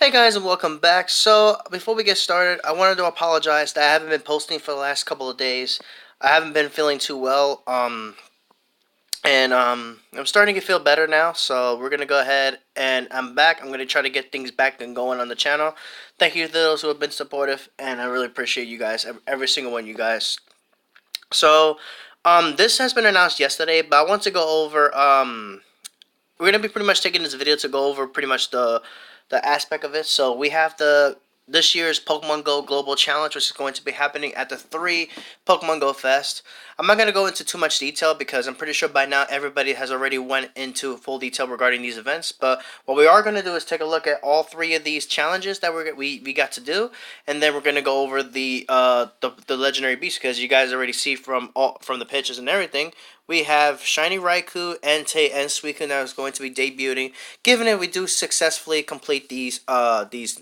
Hey guys, and welcome back. So before we get started, I wanted to apologize that I haven't been posting for the last couple of days. I haven't been feeling too well, and I'm starting to feel better now. So we're gonna go ahead and I'm back. I'm gonna try to get things back and going on the channel. Thank you to those who have been supportive, and I really appreciate you guys, every single one of you guys. So, this has been announced yesterday, but I want to go over we're gonna be pretty much taking this video to go over pretty much the aspect of it. So we have the this year's Pokemon Go Global Challenge, which is going to be happening at the 3 Pokemon Go Fest. I'm not gonna go into too much detail because I'm pretty sure by now everybody has already went into full detail regarding these events. But what we are gonna do is take a look at all three of these challenges that we got to do, and then we're gonna go over the legendary beasts because you guys already see from the pictures and everything. We have Shiny Raikou, Entei, and Suicune that is going to be debuting. Given that we do successfully complete these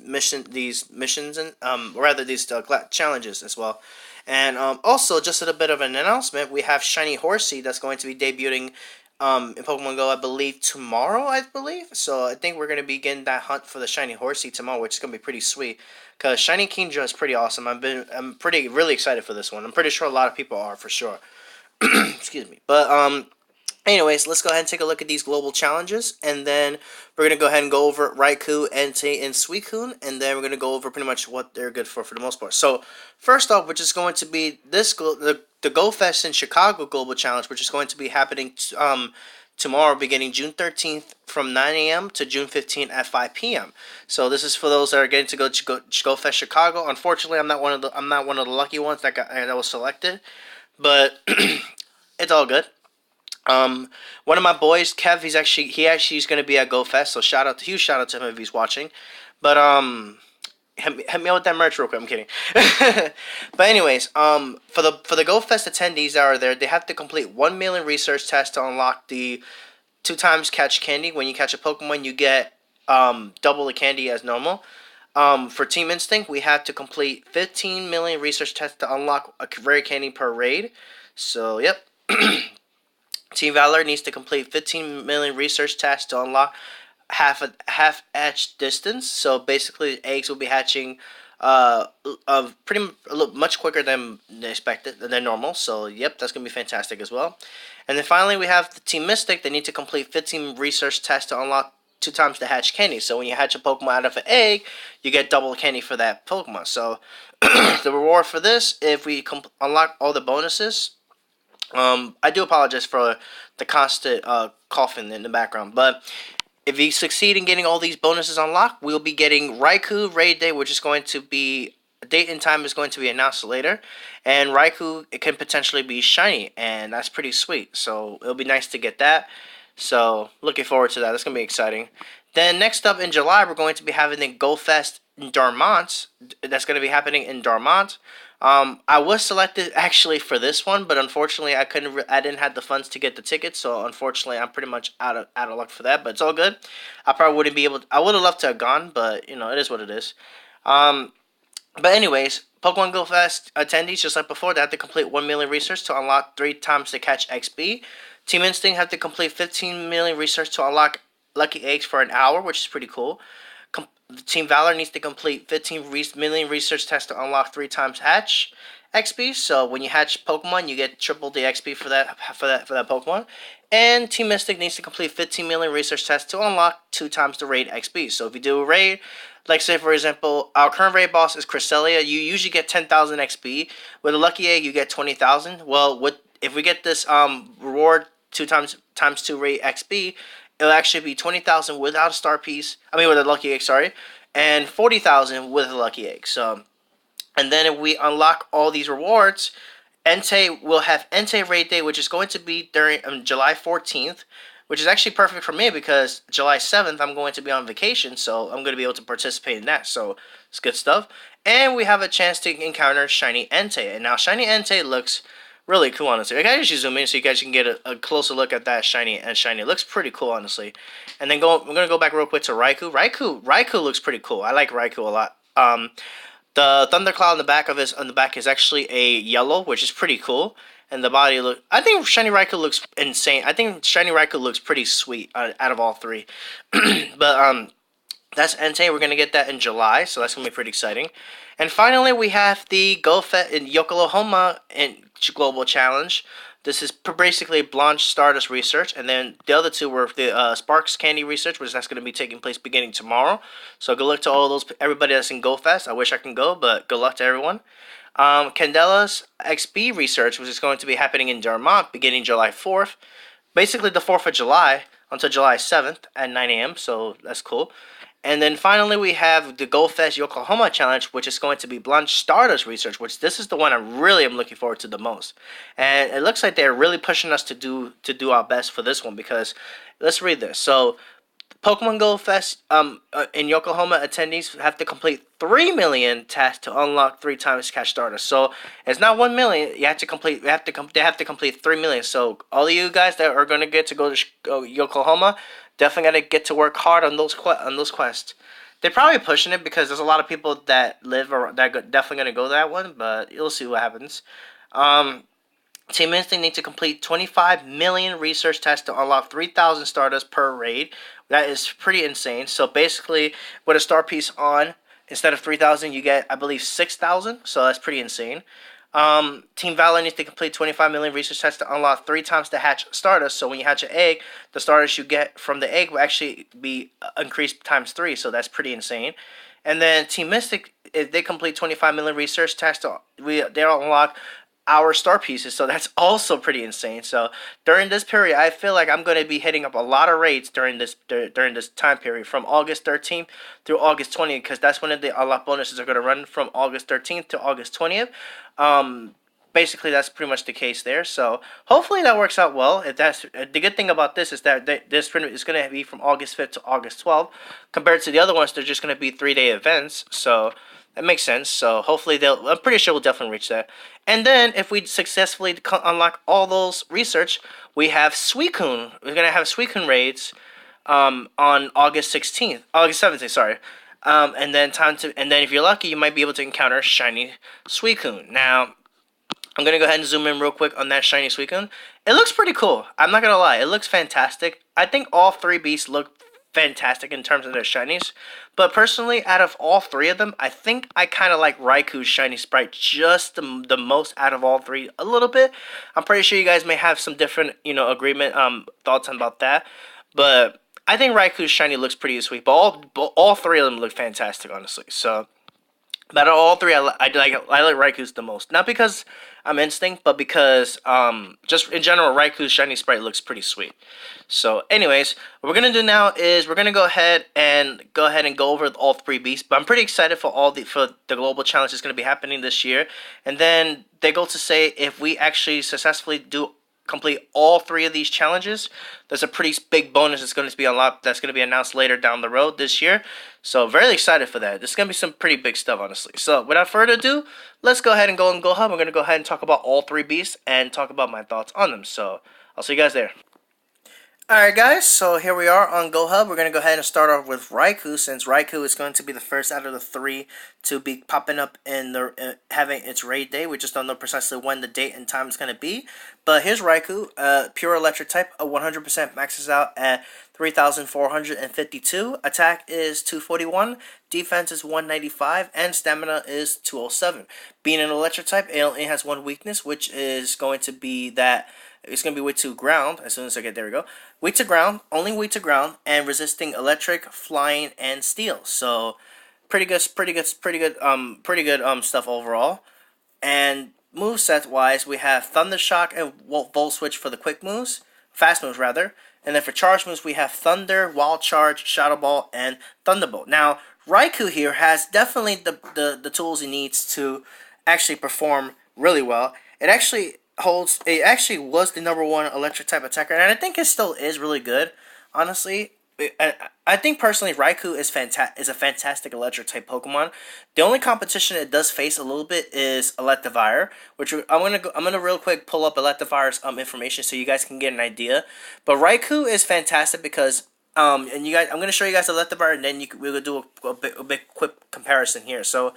missions and rather these challenges as well. And also, just a bit of an announcement, we have Shiny Horsey that's going to be debuting in Pokemon Go, I believe, tomorrow, I believe. So I think we're going to be getting that hunt for the Shiny Horsey tomorrow, which is going to be pretty sweet. Because Shiny Kingdra is pretty awesome. I'm really excited for this one. I'm pretty sure a lot of people are for sure. Excuse me. But anyways, let's go ahead and take a look at these global challenges, and then we're gonna go ahead and go over Raikou, Entei, and Suicune, and then we're gonna go over pretty much what they're good for the most part. So first off, which is going to be the Go Fest in Chicago Global Challenge, which is going to be happening tomorrow, beginning June 13th from 9 a.m. to June 15th at 5 p.m. So this is for those that are getting to Go Fest Chicago. Unfortunately, I'm not one of the lucky ones that was selected, but it's all good. One of my boys, Kev, he actually is going to be at Go Fest, so huge shout out to him if he's watching. But hit me out with that merch real quick. I'm kidding. But anyways, for the Go Fest attendees that are there, they have to complete 1 million research tests to unlock the 2 times catch candy. When you catch a Pokemon, you get double the candy as normal. For Team Instinct, we have to complete 15 million research tests to unlock a rare candy per raid. So, yep. Team Valor needs to complete 15 million research tasks to unlock half hatch distance. So basically, eggs will be hatching much quicker than expected than normal. So yep, that's gonna be fantastic as well. And then finally, we have the Team Mystic. They need to complete 15 research tests to unlock 2 times the hatch candy. So when you hatch a Pokemon out of an egg, you get double candy for that Pokemon. So the reward for this, if we unlock all the bonuses, I do apologize for the constant coughing in the background, but if you succeed in getting all these bonuses unlocked, we'll be getting Raikou Raid Day, which is going to be a date and time is going to be announced later, and Raikou, it can potentially be shiny, and that's pretty sweet. So it'll be nice to get that. So looking forward to that. That's gonna be exciting. Then next up in July, we're going to be having the Go Fest in Darmont. That's going to be happening in Darmont. I was selected actually for this one, but unfortunately I didn't have the funds to get the tickets, so unfortunately I'm pretty much out of luck for that. But it's all good. I probably wouldn't be able. I would have loved to have gone, but you know it is what it is. Um, but anyways, Pokemon Go Fest attendees, just like before, they have to complete 1 million research to unlock 3 times to catch XP. Team Instinct have to complete 15 million research to unlock lucky eggs for an hour, which is pretty cool. Team Valor needs to complete 15 million research tests to unlock 3 times hatch XP. So when you hatch Pokemon, you get triple the XP for that Pokemon. And Team Mystic needs to complete 15 million research tests to unlock 2 times the raid XP. So if you do a raid, like say for example, our current raid boss is Cresselia, you usually get 10,000 XP. With a lucky egg, you get 20,000. Well, if we get this reward 2 times 2 raid XP, it'll actually be 20,000 without a star piece. I mean, with a lucky egg, sorry, and 40,000 with a lucky egg. So, and then if we unlock all these rewards, Entei will have Entei Raid Day, which is going to be during July 14th, which is actually perfect for me because July 7th I'm going to be on vacation, so I'm going to be able to participate in that. So it's good stuff. And we have a chance to encounter Shiny Entei, and now Shiny Entei looks really cool, honestly. I can actually zoom in so you guys can get a closer look at that shiny. It looks pretty cool, honestly. And then we're gonna go back real quick to Raikou. Raikou looks pretty cool. I like Raikou a lot. The thundercloud on the back is actually a yellow, which is pretty cool. And the body I think Shiny Raikou looks insane. I think Shiny Raikou looks pretty sweet out of all three. But That's Entei. We're gonna get that in July, so that's gonna be pretty exciting. And finally, we have the Go Fest in Yokohama in Global Challenge. This is basically Blanche Stardust research, and then the other two were the Sparks Candy research, which that's going to be taking place beginning tomorrow. So good luck to all those everybody that's in Go Fest. I wish I can go, but good luck to everyone. Candela's XP research, which is going to be happening in Dermont beginning July 4th, basically the 4th of July until July 7th at 9 a.m. So that's cool. And then finally, we have the Go Fest Yokohama Challenge, which is going to be Blanche Stardust research, which this is the one I really am looking forward to the most. And it looks like they're really pushing us to do our best for this one because let's read this. So Pokemon Go Fest in Yokohama attendees have to complete 3 million tasks to unlock 3 times cash starters. So it's not 1 million. You have to complete. They have to complete 3 million. So all of you guys that are gonna get to go to Yokohama, definitely gotta get to work hard on those quests. They're probably pushing it because there's a lot of people that live or that are definitely gonna go that one. But you'll see what happens. Team Instinct need to complete 25 million research tests to unlock 3,000 starters per raid. That is pretty insane. So basically, with a star piece on, instead of 3,000, you get, I believe, 6,000. So that's pretty insane. Team Valor needs to complete 25 million research tests to unlock 3 times to hatch starters. So when you hatch an egg, the starters you get from the egg will actually be increased times 3. So that's pretty insane. And then Team Mystic, if they complete 25 million research tests, they'll unlock our star pieces, so that's also pretty insane. So during this period, I feel like I'm going to be hitting up a lot of raids during this time period from August 13th through August 20th, because that's when the unlock bonuses are going to run from August 13th to August 20th. Basically, that's pretty much the case there. So hopefully that works out well. If that's the good thing about this is that this is going to be from August 5th to August 12th, compared to the other ones. They're just going to be 3-day events. So that makes sense. So hopefully I'm pretty sure we'll definitely reach that. And then if we successfully unlock all those research, we have Suicune. We're gonna have Suicune raids on August 17th, sorry. And then if you're lucky, you might be able to encounter Shiny Suicune. Now, I'm going to go ahead and zoom in real quick on that Shiny Suicune. It looks pretty cool. I'm not going to lie. It looks fantastic. I think all 3 beasts look fantastic in terms of their shinies. But personally, out of all 3 of them, I think I kind of like Raikou's shiny sprite just the most out of all 3 a little bit. I'm pretty sure you guys may have some different, agreement, thoughts about that. But I think Raikou's shiny looks pretty sweet. But all 3 of them look fantastic, honestly. So, but out of all 3, I like Raikou's the most. Not because I'm Instinct, but because just in general, Raikou's shiny sprite looks pretty sweet. So, anyways, what we're gonna do now is we're gonna go ahead and go over all 3 beasts. But I'm pretty excited for the global challenge that's gonna be happening this year. And then they go to say if we actually successfully complete all 3 of these challenges, there's a pretty big bonus that's going to be unlocked that's going to be announced later down the road this year. So very excited for that. This is going to be some pretty big stuff, honestly. So without further ado, let's go ahead and go on GoHub. We're going to go ahead and talk about all 3 beasts and talk about my thoughts on them. So I'll see you guys there. Alright guys, so here we are on GoHub. We're going to go ahead and start off with Raikou, since Raikou is going to be the first out of the 3 to be popping up in having its raid day. We just don't know precisely when the date and time is going to be. But here's Raikou, pure electric type, 100% maxes out at 3,452. Attack is 241, defense is 195, and stamina is 207. Being an electric type, it only has 1 weakness, which is going to be that it's going to be weak to ground. As soon as I get there, we go. Weak to ground, only weak to ground, and resisting electric, flying, and steel. So pretty good stuff overall. And moveset wise, we have Thunder Shock and Volt Switch for the quick moves, fast moves rather. And then for charge moves, we have Thunder, Wild Charge, Shadow Ball, and Thunderbolt. Now, Raikou here has definitely the tools he needs to actually perform really well. It actually was the #1 electric type attacker, and I think it still is really good, honestly. I think personally Raikou is a fantastic electric type Pokemon. The only competition it does face a little bit is Electivire, which I'm gonna real quick pull up Electivire's information so you guys can get an idea. But Raikou is fantastic because and you guys, I'm gonna show you guys Electivire, and then we'll do a big quick comparison here. So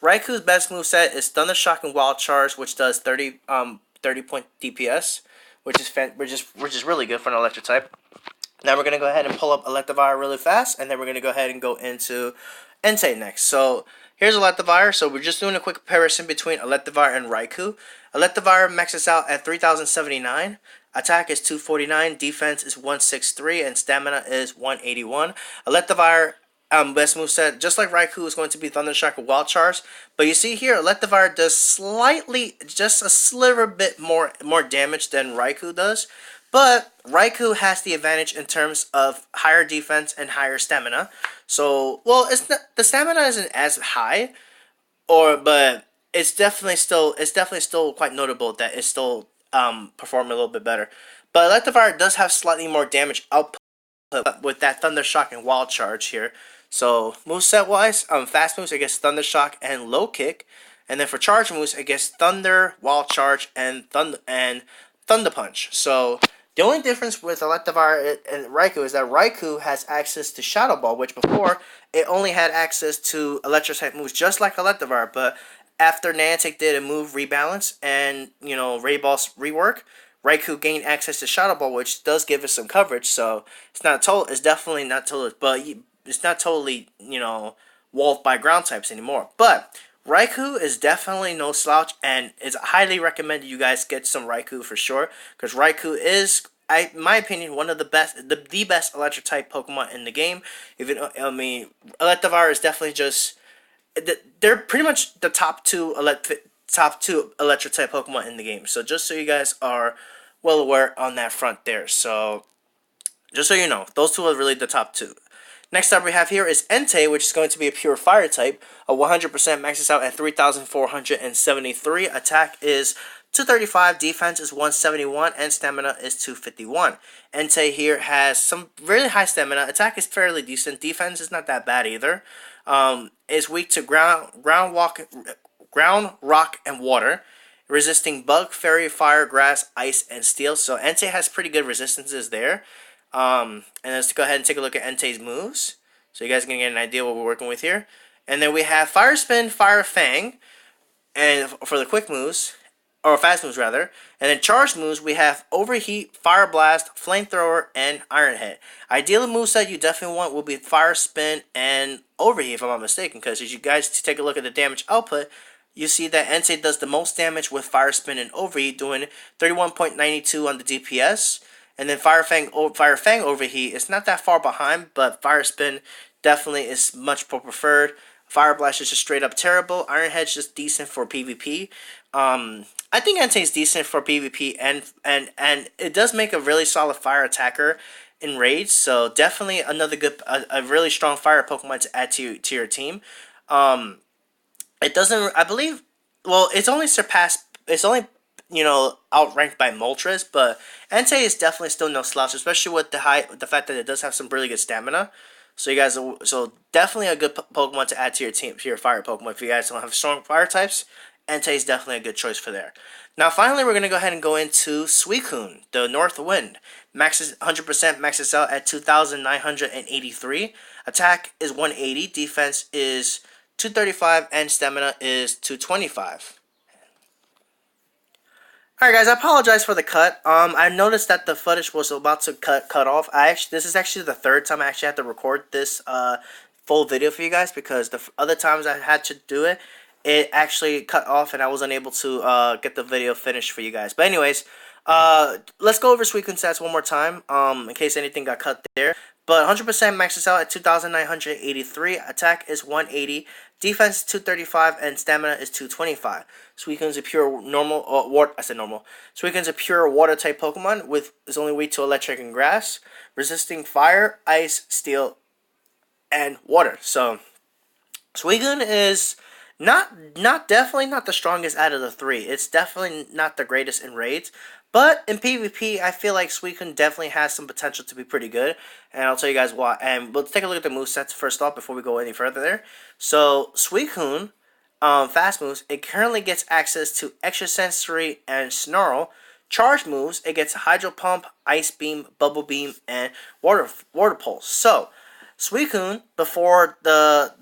Raikou's best moveset is Thunder Shock and Wild Charge, which does 30 point DPS, which is really good for an electric type. Now we're going to go ahead and pull up Electivire really fast, and then we're going to go ahead and go into Entei next. So here's Electivire. So we're just doing a quick comparison between Electivire and Raikou. Electivire maxes out at 3079. Attack is 249, defense is 163, and stamina is 181. Electivire best moveset, just like Raikou, is going to be Thundershock and Wild Charge. But you see here, Electivire does slightly, just a sliver bit more damage than Raikou does. But Raikou has the advantage in terms of higher defense and higher stamina. So, well, it's not, the stamina isn't as high, but it's definitely still quite notable that it's still performing a little bit better. But Electivire does have slightly more damage output with that Thunder Shock and Wild Charge here. So moveset wise, fast moves, I guess Thunder Shock and Low Kick, and then for charge moves, I guess Thunder, Wild Charge, and Thunder Punch. So the only difference with Electivire and Raikou is that Raikou has access to Shadow Ball, which before it only had access to Electric type moves, just like Electivire. But after Niantic did a move rebalance and Ray Ball's rework, Raikou gained access to Shadow Ball, which does give us some coverage. So it's not total. It's definitely not total, but it's not totally walled by ground types anymore. But Raikou is definitely no slouch, and it's highly recommended you guys get some Raikou for sure, because Raikou is, in my opinion, one of the best, the best electric type Pokemon in the game. Electivire is definitely just, they're pretty much the top two electric type Pokemon in the game. So just so you guys are well aware on that front there. So just so you know, those two are really the top two. Next up we have here is Entei, which is going to be a pure fire type. A 100% maxes out at 3,473. Attack is 235, defense is 171, and stamina is 251. Entei here has some really high stamina. Attack is fairly decent. Defense is not that bad either. Is weak to ground, rock, and water. Resisting bug, fairy, fire, grass, ice, and steel. So Entei has pretty good resistances there. And let's go ahead and take a look at Entei's moves, so you guys can get an idea what we're working with here. And then we have Fire Spin, Fire Fang, and for the quick moves, or fast moves rather. And then charge moves, we have Overheat, Fire Blast, Flamethrower, and Iron Head. Ideal moveset you definitely want will be Fire Spin and Overheat, if I'm not mistaken, because as you guys take a look at the damage output, you see that Entei does the most damage with Fire Spin and Overheat, doing 31.92 on the DPS. And then Fire Fang Overheat is not that far behind, but Fire Spin definitely is much more preferred. Fire Blast is just straight up terrible. Iron Head's just decent for PvP. I think Entei is decent for PvP, and it does make a really solid fire attacker in raids. So definitely another good, a really strong fire Pokemon to add to your team. It doesn't, I believe, well, it's only outranked by Moltres, but Entei is definitely still no slouch, especially with the fact that it does have some really good stamina. So you guys, so definitely a good Pokemon to add to your team, to your fire Pokemon. If you guys don't have strong fire types, Entei is definitely a good choice for there. Now, finally, we're gonna go ahead and go into Suicune, the North Wind. 100% maxes out at 2,983. Attack is 180. Defense is 235, and stamina is 225. Alright guys, I apologize for the cut. I noticed that the footage was about to cut off. This is actually the third time I actually had to record this full video for you guys, because the other times I had to do it, it actually cut off and I was unable to get the video finished for you guys. But anyways, let's go over Suicune stats one more time, in case anything got cut there. But 100% maxes out at 2,983. Attack is 180. Defense is 235, and stamina is 225. Suicune's a pure normal, Suicune's a pure water type Pokemon with is only weak to electric and grass, resisting fire, ice, steel, and water. So Suicune is definitely not the strongest out of the three. It's definitely not the greatest in raids. But in PvP, I feel like Suicune definitely has some potential to be pretty good. And I'll tell you guys why. And we'll take a look at the movesets first off before we go any further there. So, Suicune, fast moves, it currently gets access to Extrasensory and Snarl. Charge moves, it gets Hydro Pump, Ice Beam, Bubble Beam, and Water Pulse. So, Suicune, before the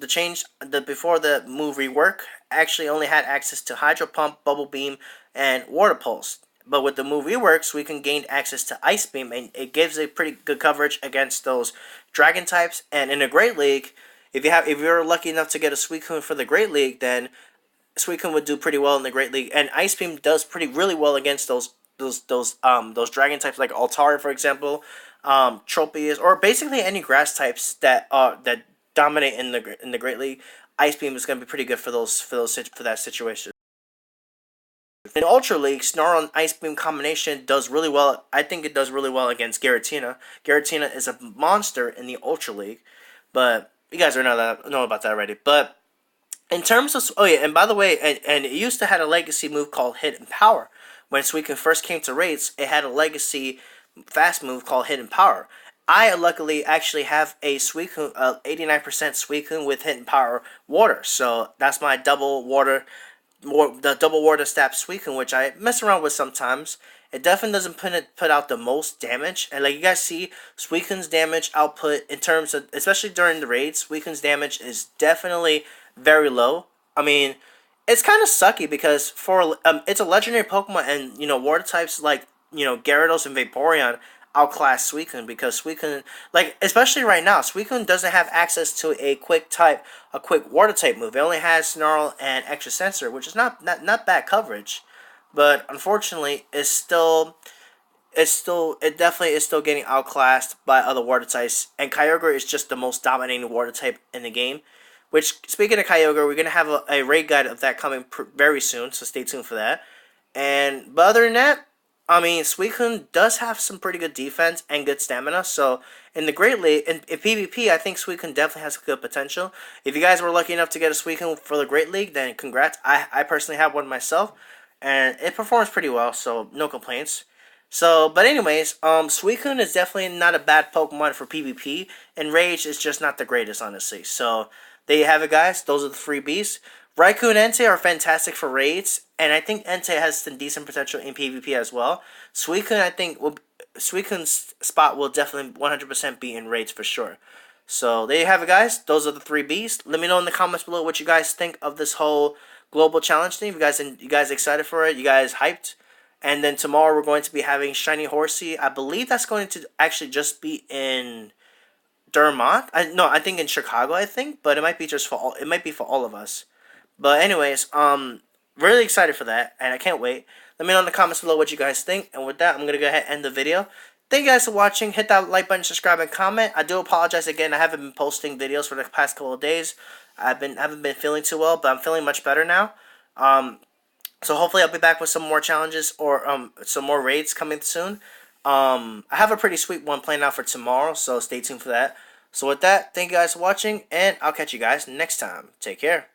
move rework, actually only had access to Hydro Pump, Bubble Beam, and Water Pulse. but with the move rework, Suicune gained access to Ice Beam, and it gives a pretty good coverage against those Dragon types. And in the Great League, if you're lucky enough to get a Suicune for the Great League, then Suicune would do pretty well in the Great League, and Ice Beam does really well against those Dragon types like Altari, for example, Tropius, or basically any Grass types that dominate in the Great League. Ice Beam is going to be pretty good for that situation. In Ultra League, Snarl and Ice Beam combination does really well. I think it does really well against Giratina. Giratina is a monster in the Ultra League, but you guys know about that already. But in terms of, oh yeah, and by the way, and it used to have a legacy move called Hidden Power. When Suicune first came to raids, it had a legacy fast move called Hidden Power. I luckily actually have a Suicune, 89% Suicune with Hidden Power Water, so that's my double water stab Suicune, which I mess around with sometimes. It definitely doesn't put out the most damage, and like you guys see, Suicune's damage output in terms of, especially during the raids, Suicune's damage is definitely very low. I mean, it's kind of sucky because it's a legendary Pokemon, and water types like Gyarados and Vaporeon outclass Suicune because Suicune, like especially right now, Suicune doesn't have access to a quick water type move. It only has Snarl and Extra Sensor, which is not bad coverage, but unfortunately, it definitely is still getting outclassed by other water types, and Kyogre is just the most dominating water type in the game. Which, speaking of Kyogre, we're going to have a raid guide of that coming very soon, so stay tuned for that. But other than that, I mean, Suicune does have some pretty good defense and good stamina, so in the Great League, in PvP, I think Suicune definitely has good potential. If you guys were lucky enough to get a Suicune for the Great League, then congrats. I personally have one myself, and it performs pretty well, so no complaints. So, but anyways, Suicune is definitely not a bad Pokemon for PvP, and Rage is just not the greatest, honestly. So, there you have it, guys. Those are the three beasts. Raikou and Entei are fantastic for raids, and I think Entei has some decent potential in PvP as well. Suicune's spot will definitely 100% be in raids for sure. So there you have it, guys. Those are the three beasts. Let me know in the comments below what you guys think of this whole global challenge thing. You guys excited for it? You guys hyped? And then tomorrow we're going to be having Shiny Horsey. I believe that's going to actually just be in Dermont. I think in Chicago. I think, but it might be It might be for all of us. But anyways, really excited for that, and I can't wait. Let me know in the comments below what you guys think. And with that, I'm gonna go ahead and end the video. Thank you guys for watching. Hit that like button, subscribe, and comment. I do apologize again. I haven't been posting videos for the past couple of days. I haven't been feeling too well, but I'm feeling much better now. So hopefully I'll be back with some more challenges or some more raids coming soon. I have a pretty sweet one planned out for tomorrow, so stay tuned for that. So with that, thank you guys for watching, and I'll catch you guys next time. Take care.